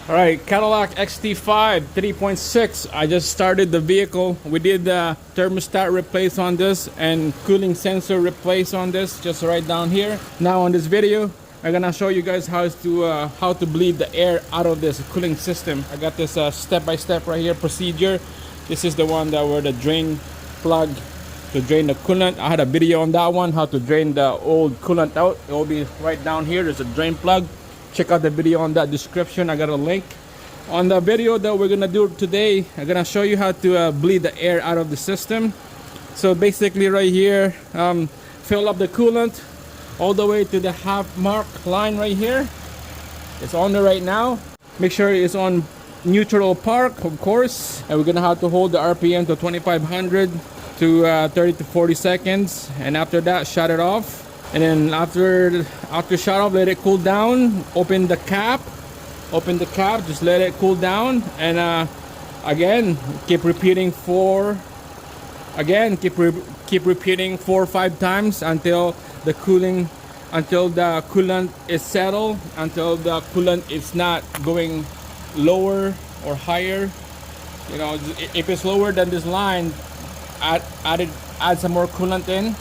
All right, Cadillac XT5 3.6. I just started the vehicle. We did the thermostat replace on this and cooling sensor replace on this, just right down here. Now on this video, I'm gonna show you guys how to bleed the air out of this cooling system. I got this step-by-step right here procedure. This is the one that where the drain plug to drain the coolant. I had a video on that one, how to drain the old coolant out. It will be right down here. There's a drain plug. Check out the video on that description. I got a link. On the video that we're gonna do today, I'm gonna show you how to bleed the air out of the system. So basically right here, fill up the coolant all the way to the half mark line right here. It's on there right now. Make sure it's on neutral park, of course. And we're gonna have to hold the RPM to 2500 to 30 to 40 seconds. And after that, shut it off. And then after shut off, let it cool down. Open the cap, just let it cool down. And again, keep repeating keep repeating 4 or 5 times until the coolant is settled, until the coolant is not going lower or higher. You know, if it's lower than this line, add some more coolant in.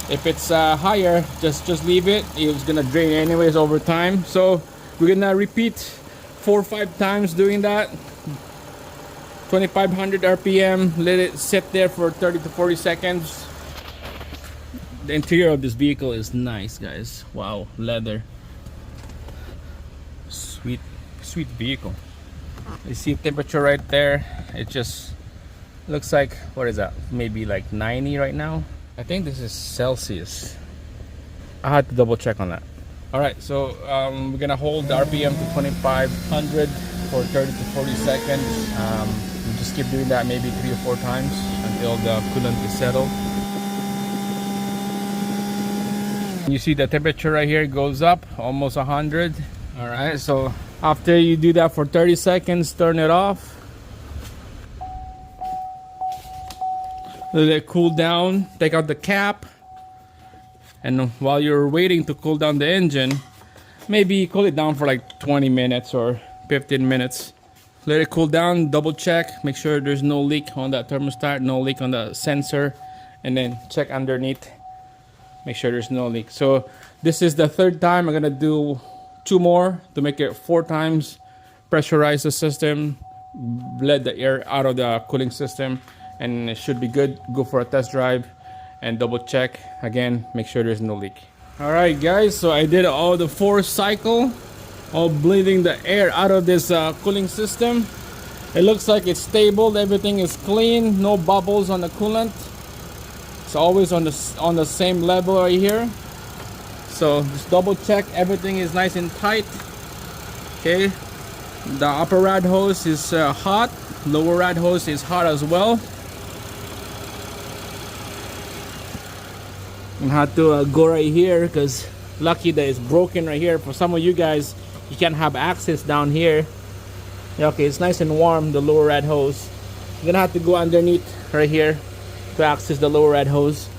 If it's higher, just leave it. It's gonna drain anyways over time. So we're gonna repeat 4 or 5 times doing that. 2500 RPM. Let it sit there for 30 to 40 seconds. The interior of this vehicle is nice, guys. Wow, leather. Sweet vehicle. You see temperature right there. It just looks like, what is that? Maybe like 90 right now. I think this is Celsius. I had to double check on that. All right, so we're gonna hold the RPM to 2500 for 30 to 40 seconds. We just keep doing that maybe 3 or 4 times until the coolant is settled. You see the temperature right here goes up almost 100. All right, so after you do that for 30 seconds, turn it off. Let it cool down, take out the cap, and while you're waiting to cool down the engine, maybe cool it down for like 20 minutes or 15 minutes. Let it cool down, double check, make sure there's no leak on that thermostat, no leak on the sensor, and then check underneath, make sure there's no leak. So this is the 3rd time. I'm gonna do 2 more to make it 4 times. Pressurize the system, let the air out of the cooling system, and it should be good. Go for a test drive and double check again, make sure there's no leak. All right guys, so I did all the 4 cycle, all bleeding the air out of this cooling system. It looks like it's stable, everything is clean, no bubbles on the coolant. It's always on the same level right here. So just double check everything is nice and tight. Okay, the upper rad hose is hot, lower rad hose is hot as well. I had to go right here because lucky that it's broken right here. For some of you guys, you can't have access down here. Yeah, okay, it's nice and warm, the lower rad hose. You're gonna have to go underneath right here to access the lower rad hose.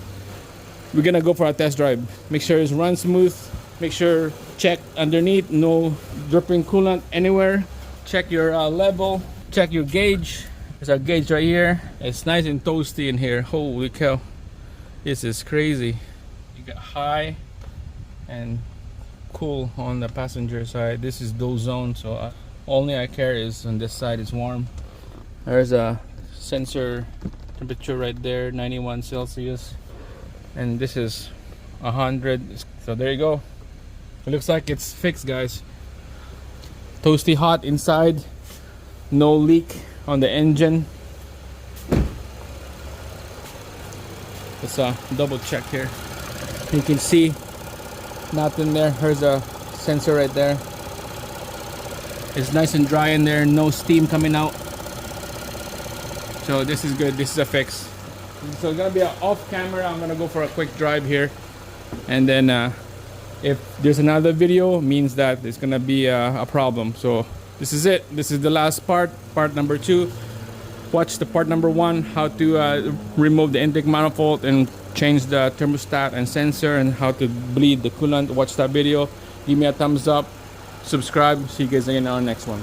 We're gonna go for a test drive. Make sure it's run smooth. Make sure check underneath, no dripping coolant anywhere. Check your level, check your gauge. There's our gauge right here. It's nice and toasty in here. Holy cow, this is crazy. You got high and cool on the passenger side. This is dual zone, so only I care is on this side is warm. There's a sensor temperature right there, 91 Celsius, and this is 100. So there you go. It looks like it's fixed, guys. Toasty hot inside, no leak on the engine. Let's double check here. You can see nothing there. Here's a sensor right there. It's nice and dry in there, no steam coming out. So this is good, this is a fix. So it's gonna be an off camera. I'm gonna go for a quick drive here, and then if there's another video, means that it's gonna be a problem. So this is it. This is the last part number 2. Watch the part number 1, how to remove the intake manifold and change the thermostat and sensor, and how to bleed the coolant. Watch that video, give me a thumbs up, subscribe. See you guys again on the next one.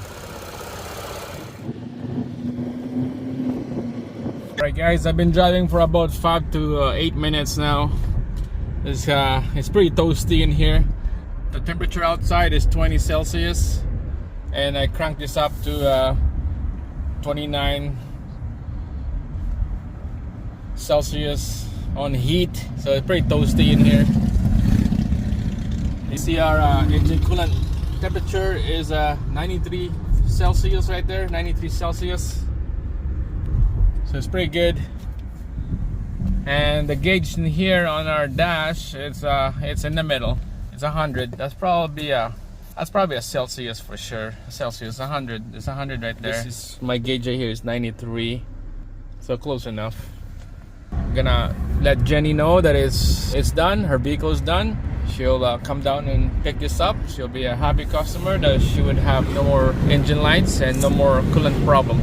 Alright guys, I've been driving for about 5 to 8 minutes now. It's pretty toasty in here. The temperature outside is 20 Celsius, and I cranked this up to 29 Celsius on heat, so it's pretty toasty in here. You see our engine coolant temperature is 93 Celsius right there, 93 Celsius. So it's pretty good. And the gauge in here on our dash, it's in the middle. It's 100. That's probably a Celsius for sure. A Celsius, 100. It's 100 right there. This is my gauge right here is 93. So close enough. I'm gonna let Jenny know that it's done. Her vehicle is done. She'll come down and pick this up. She'll be a happy customer, that she would have no more engine lights and no more coolant problem.